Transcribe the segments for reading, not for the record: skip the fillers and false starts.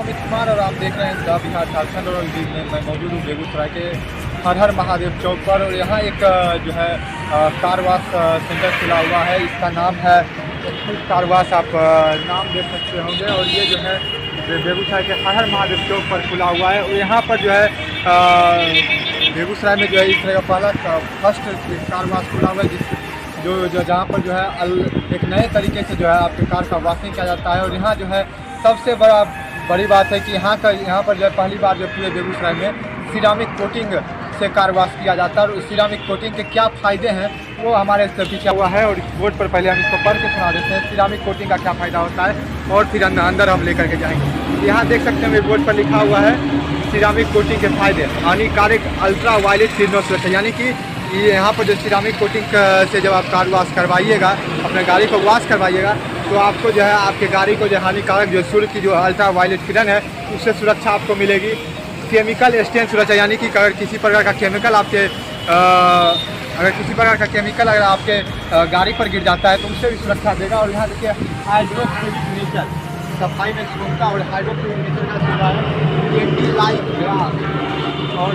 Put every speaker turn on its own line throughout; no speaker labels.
अमित कुमार और आप देख रहे हैं द बिहार झारखंड। और मैं मौजूद हूँ बेगूसराय के हर हर महादेव चौक पर। और यहाँ एक जो है कार वॉश सेंटर खुला हुआ है। इसका नाम है कार वॉश, आप नाम देख सकते होंगे। और ये जो है बेगूसराय के हर हर महादेव चौक पर खुला हुआ है। और यहाँ पर जो है बेगूसराय में जो है इस तरह का पहला फर्स्ट कार वॉश खुला हुआ है, जो जहाँ पर जो है एक नए तरीके से जो है आपके कार का वॉशिंग किया जाता है। और यहाँ जो है सबसे बड़ी बात है कि यहाँ पर जो है पहली बार जो पूरे बेगूसराय में सिरामिक कोटिंग से कार वॉश किया जाता है। और सिरामिक कोटिंग के क्या फ़ायदे हैं वो हमारे पीछे हुआ है। और बोर्ड पर पहले हम इसको पढ़ के सुना देते हैं, सिरामिक कोटिंग का क्या फ़ायदा होता है, और फिर अंदर हम लेकर के जाएंगे। यहाँ देख सकते हैं बोर्ड पर लिखा हुआ है सिरामिक कोटिंग के फ़ायदे। हानिकारक अल्ट्रा वायलेट किरणों से, यानी कि ये यहाँ पर जो सिरामिक कोटिंग से जब आप कार वॉश करवाइएगा, अपने गाड़ी को वॉश करवाइएगा, तो आपको जो है आपके गाड़ी को जो हानिकारक जो सूर्य की जो अल्ट्रा वायलेट किरण है उससे सुरक्षा आपको मिलेगी। केमिकल स्टेन सुरक्षा, यानी कि अगर किसी प्रकार का केमिकल अगर आपके गाड़ी पर गिर जाता है तो उससे भी सुरक्षा देगा। और यहाँ देखिए हाइड्रोक्लोरिनेचर, सफाई में सुरक्षा और हाइड्रोक्लोरिनेचर का सुविधा है। एंटी लाइट ग्लास और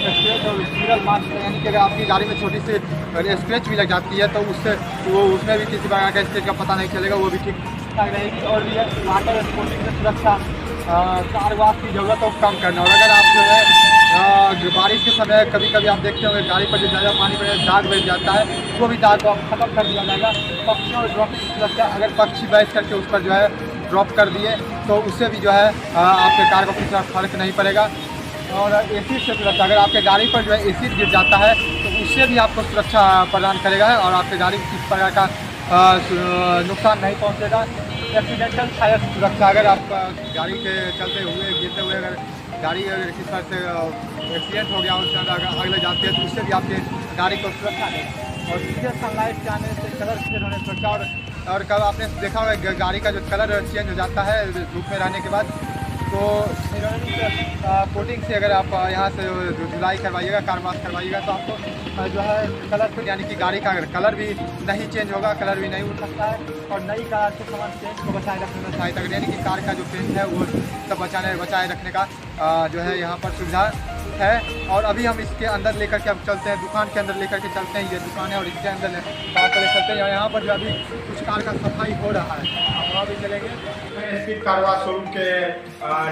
स्क्रैच और स्पिरल मार्क्स, यानी कि अगर आपकी गाड़ी में छोटी सी स्क्रैच भी लग जाती है तो उसमें भी किसी प्रकार का स्क्रैच का पता नहीं चलेगा, वो भी ठीक ठाक रहेगी। और ये वाटर स्पोर्टिंग से सुरक्षा, कार वॉश की ज़रूरत को कम करना। और अगर आप जो है बारिश के समय कभी कभी आप देखते होंगे गाड़ी पर जो ज़्यादा पानी पड़े दाग बैठ जाता है, वो भी दाग को ख़त्म कर दिया जाएगा। पक्षियों और ड्रॉपिंग की सुरक्षा, अगर पक्षी बैठ करके उस पर जो है ड्रॉप कर दिए तो उससे भी जो है आपके कार को किसी तरह फर्क नहीं पड़ेगा। और एसिड से सुरक्षा, अगर आपके गाड़ी पर जो है एसिड गिर जाता है तो उससे भी आपको सुरक्षा प्रदान करेगा और आपके गाड़ी में किसी प्रकार का नुकसान नहीं पहुंचेगा। एक्सीडेंटल फायर सुरक्षा, अगर आप गाड़ी के चलते हुए गिरते हुए अगर गाड़ी अगर किस तरह से एक्सीडेंट हो गया उसके अंदर आग लग जाती है तो उससे भी आपके गाड़ी को सुरक्षा देगा। और सीधे सनलाइट के आने से कलर चेंज होने से सुरक्षा। और कब आपने देखा होगा गाड़ी का जो कलर चेंज हो जाता है धूप में रहने के बाद, तो सिरामिक कोटिंग से अगर आप यहाँ से धुलाई करवाइएगा, कार वॉश करवाइएगा, तो आपको जो है कलरफुल, यानी कि गाड़ी का अगर कलर भी नहीं चेंज होगा, कलर भी नहीं उड़ सकता है। और नई कार के समान पेंट को बचाए रखने में सहायता करें, यानी कि कार का जो पेंट है वो सब बचाए रखने का जो है यहाँ पर सुविधा है। और अभी हम इसके अंदर लेकर के अब चलते हैं, दुकान के अंदर लेकर के चलते हैं। ये दुकान है और इसके अंदर कार को ले चलते हैं। यहाँ पर जो अभी कुछ कार का सफाई हो रहा है, हम वहाँ भी चलेंगे। स्पीड कार वॉश शोरूम के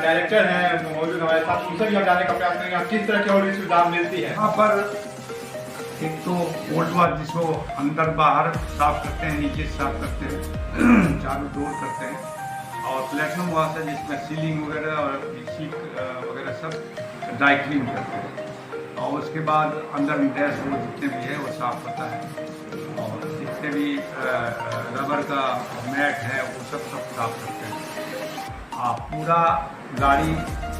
डायरेक्टर हैं मौजूद हमारे साथ, उनसे भी हम जानने का प्रयास करेंगे किस तरह की और भी सुविधा मिलती है
यहाँ पर। एक तो कोल्ड वॉश जिसको अंदर बाहर साफ करते हैं, नीचे साफ करते हैं, चारों डोर करते हैं। और प्लेटिनम वॉश है जिसमें सीलिंग वगैरह और सीट वगैरह सब ड्राई क्लीन करते हैं। और उसके बाद अंदर डैशबोर्ड जितने भी है वो साफ होता है। और जितने भी रबर का मैट है वो सब साफ करते हैं। आप पूरा गाड़ी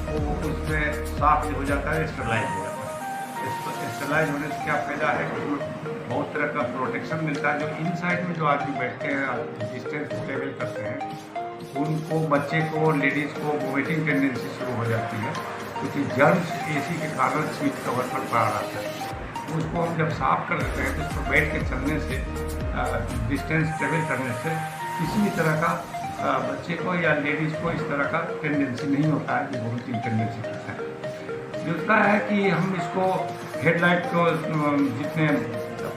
को उसमें साफ हो जाता है, स्टरलाइज हो जाता है। स्टरलाइज होने से क्या फ़ायदा है कि उसमें बहुत तरह का प्रोटेक्शन मिलता है। जो इनसाइड में जो आदमी बैठते हैं, डिस्टेंस ट्रेवल करते हैं, उनको, बच्चे को, लेडीज़ को वोमिटिंग टेंडेंसी शुरू हो जाती है, क्योंकि जर्म्स एसी के कारण सीट कवर पर पड़ा रहता है। उसको हम जब साफ कर देते हैं तो उस पर बैठ के चलने से, डिस्टेंस ट्रेवल करने से किसी भी तरह का बच्चे को या लेडीज़ को इस तरह का टेंडेंसी नहीं होता है जो वोमिटिंग टेंडेंसी होता है। दूसरा है कि हम इसको हेडलाइट को जितने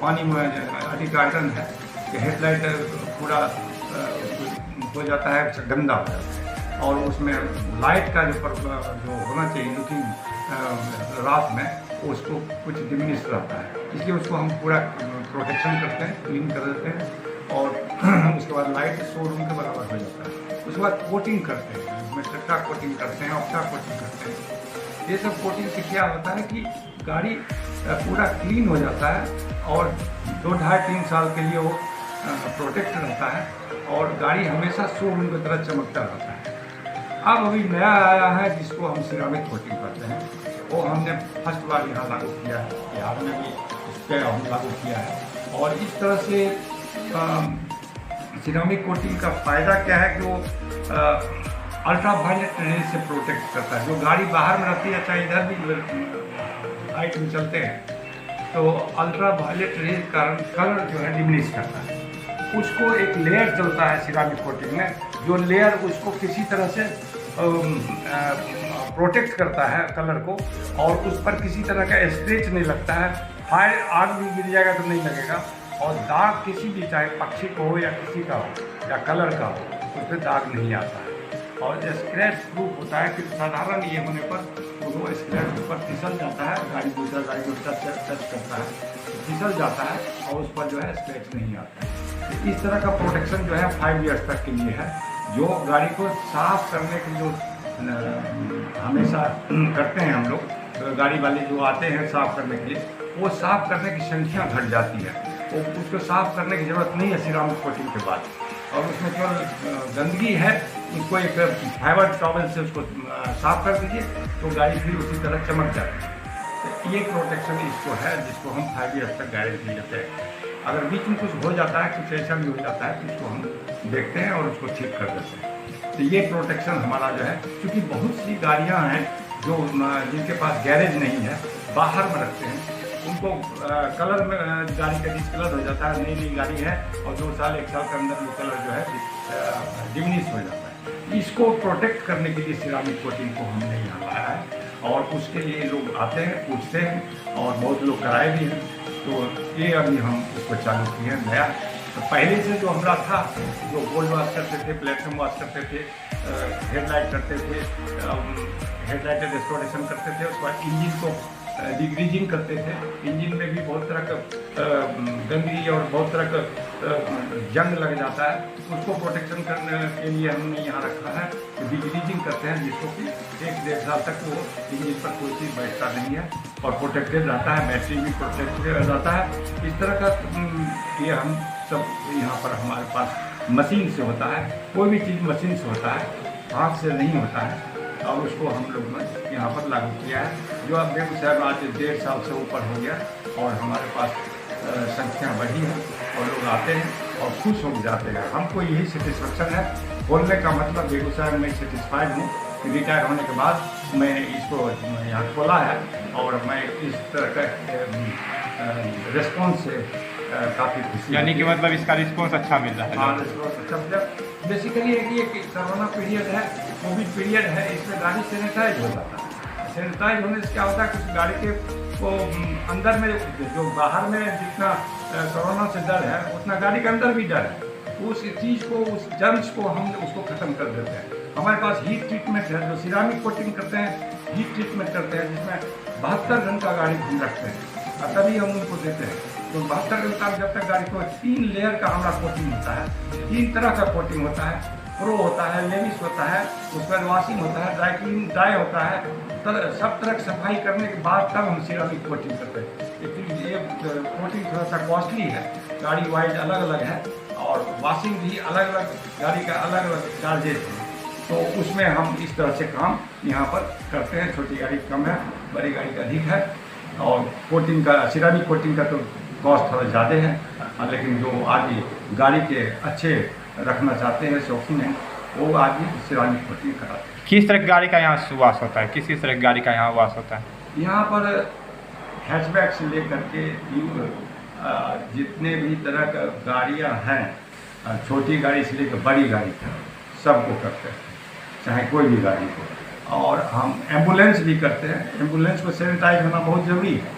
पानी में अधिक आयरन है कि हेडलाइट पूरा हो जाता है, गंदा हो जाता है। और उसमें लाइट का जो होना चाहिए लुकिंग रात में, उसको कुछ डिमिनिश रहता है, इसलिए उसको हम पूरा प्रोटेक्शन करते हैं, क्लीन कर देते हैं। और उसके बाद लाइट शोरूम के बराबर हो जाता है। उसके बाद कोटिंग करते हैं, उसमें टेट्रा कोटिंग करते हैं, ऑक्टा कोटिंग करते हैं। ये सब कोटिंग से क्या होता है कि गाड़ी पूरा क्लीन हो जाता है और 2-2.5-3 साल के लिए वो प्रोटेक्ट रहता है और गाड़ी हमेशा शोरूम की तरह चमकता रहता है। अब अभी नया आया है जिसको हम सिरामिक कोटिंग करते हैं, वो हमने फर्स्ट बार यहाँ लागू किया है, बिहार में भी इस पर हम लागू किया है। और इस तरह से सिरामिक कोटिंग का फ़ायदा क्या है कि वो अल्ट्रा वायलेट रेज से प्रोटेक्ट करता है। जो गाड़ी बाहर में रहती है, चाहे इधर भी लाइट में चलते हैं, तो अल्ट्रा वायलेट रेज कारण कलर जो है डिमिनिश करता है। उसको एक लेयर चलता है सिरामिक कोटिंग में, जो लेयर उसको किसी तरह से प्रोटेक्ट करता है कलर को, और उस पर किसी तरह का स्क्रैच नहीं लगता है। फायर आग भी गिर जाएगा तो नहीं लगेगा, और दाग किसी भी, चाहे पक्षी को हो या किसी का हो या कलर का हो, उस पर दाग नहीं आता है। और स्क्रैच प्रूफ होता है कि साधारण ये होने पर वो स्क्रैच ऊपर फिसल जाता है, गाड़ी दूसरा गाड़ी को टच करता है, फिसल जाता है और उस पर जो है स्क्रैच नहीं आता है। तो इस तरह का प्रोटेक्शन जो है 5 ईयर्स तक के लिए है, जो गाड़ी को साफ करने के जो हमेशा करते हैं हम लोग, गाड़ी वाले जो आते हैं साफ करने के लिए, वो साफ करने की संख्या घट जाती है। वो उसको साफ करने की ज़रूरत नहीं है सिरामिक कोटिंग के बाद, और उसमें केवल गंदगी है, उसको एक फाइबर टॉवल से उसको साफ कर दीजिए तो गाड़ी फिर उसी तरह चमक जाती है। तो ये प्रोटेक्शन इसको है, जिसको हम 5 ईयर्स तक गारंटी लेते हैं। अगर बीच में कुछ हो जाता है, कुछ ऐसा भी हो जाता है तो उसको हम देखते हैं और उसको ठीक कर देते हैं। तो ये प्रोटेक्शन हमारा जो है, क्योंकि बहुत सी गाड़ियाँ हैं जो जिनके पास गैरेज नहीं है, बाहर में रखते हैं, उनको कलर में गाड़ी का डिस्कलर हो जाता है, नई गाड़ी है और 2 साल 1 साल के अंदर वो कलर जो है डिमिनिश हो जाता है। इसको प्रोटेक्ट करने के लिए सिरामिक कोटिंग को हमने यहाँ लाया है, और उसके लिए लोग आते हैं, पूछते हैं, और बहुत लोग कराए भी हैं। तो ये अभी हम उसको चालू किए हैं नया। तो पहले से जो हमारा था, जो गोल्ड वॉश करते थे, प्लेटिनम वॉश करते थे, हेडलाइट करते थे, हेडलाइट रेस्टोरेशन करते थे, उसके बाद इंजन को डिग्रीजिंग करते थे। इंजन में भी बहुत तरह का गंदगी और बहुत तरह का जंग लग जाता है, उसको प्रोटेक्शन करने के लिए हमने यहाँ रखा है। डिग्रीजिंग करते हैं, जिसको कि 1-1.5 साल तक वो इंजन पर कोई चीज़ बैठता नहीं है और प्रोटेक्टेड रहता है, बैटरी भी प्रोटेक्टेड रहता है। इस तरह का ये हम सब यहाँ पर हमारे पास मशीन से होता है, कोई भी चीज़ मशीन से होता है, हाथ से नहीं होता है, और उसको हम लोग ने यहाँ पर लागू किया है, जो अब बेगूसराय में आज 1.5 साल से ऊपर हो गया, और हमारे पास संख्या बढ़ी है और लोग आते हैं और खुश हो जाते हैं। हमको यही सेटिस्फेक्शन है। बोलने का मतलब बेगूसराय में मैं सेटिस्फाइड हूँ कि रिटायर होने के बाद मैं इसको यहाँ खोला है, और मैं इस तरह का रिस्पॉन्स से काफ़ी खुशी।
यानी कि मतलब इसका रिस्पॉन्स अच्छा मिल रहा है?
हाँ, रिस्पॉन्स अच्छा मिल रहा है। बेसिकली ये कि कोरोना पीरियड है, कोविड पीरियड है, इसमें गाड़ी सैनिटाइज हो जाता है। सैनिटाइज होने से क्या होता है कि गाड़ी के को अंदर में जो बाहर में जितना कोरोना से डर है, उतना गाड़ी के अंदर भी डर है। उस चीज़ को, उस जर्म्स को हम उसको ख़त्म कर देते हैं। हमारे पास हीट ट्रीटमेंट है, जो सिरामिक कोटिंग करते हैं, हीट ट्रीटमेंट करते हैं, जिसमें 72 घंटा गाड़ी हम रखते हैं और तभी हम उनको देते हैं। तो 72 घंटा जब तक गाड़ी को 3 लेयर का हमारा कोटिंग होता है, 3 तरह का कोटिंग होता है, प्रो होता है, लेविस होता है, उसके बाद वॉशिंग होता है, ड्राई क्लीन ड्राई होता है, तो सब तरह की सफाई करने के बाद तब हम सिरामिक कोटिंग करते हैं। लेकिन ये कोटिंग थोड़ा सा कॉस्टली है, गाड़ी वाइज अलग अलग है, और वॉशिंग भी अलग अलग, गाड़ी का अलग अलग चार्जेस हैं। तो उसमें हम इस तरह से काम यहाँ पर करते हैं। छोटी गाड़ी कम है, बड़ी गाड़ी का अधिक है, और कोटिंग का, सिरामिक कोटिंग का तो कॉस्ट थोड़ा ज़्यादा है, लेकिन जो आगे गाड़ी के अच्छे रखना चाहते हैं, शौकीन हैं, वो आगे सिरामिक कोटिंग कराते हैं।
किस तरह की गाड़ी का यहाँ वाश होता है? किस तरह की गाड़ी का यहाँ वाश होता है?
यहाँ पर हैचबैक से लेकर के जितने भी तरह का गाड़ियाँ हैं, छोटी गाड़ी से लेकर बड़ी गाड़ी तक सबको करते हैं, चाहे कोई भी गाड़ी हो। और हम एम्बुलेंस भी करते हैं। एम्बुलेंस को सैनिटाइज होना बहुत ज़रूरी है।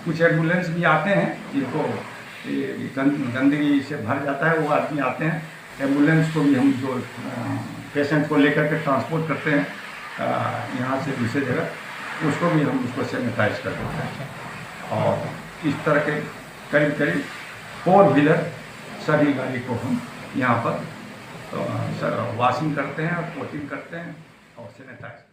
कुछ एम्बुलेंस भी आते हैं जिनको गंदगी से भर जाता है, वो आदमी आते हैं। एम्बुलेंस को भी हम जो पेशेंट को लेकर के ट्रांसपोर्ट करते हैं यहाँ से दूसरी जगह, उसको भी हम उसको सैनिटाइज कर देते हैं। और इस तरह के करीब करीब 4 व्हीलर सभी गाड़ी को हम यहाँ पर वॉशिंग करते हैं और कोटिंग करते हैं और सैनिटाइज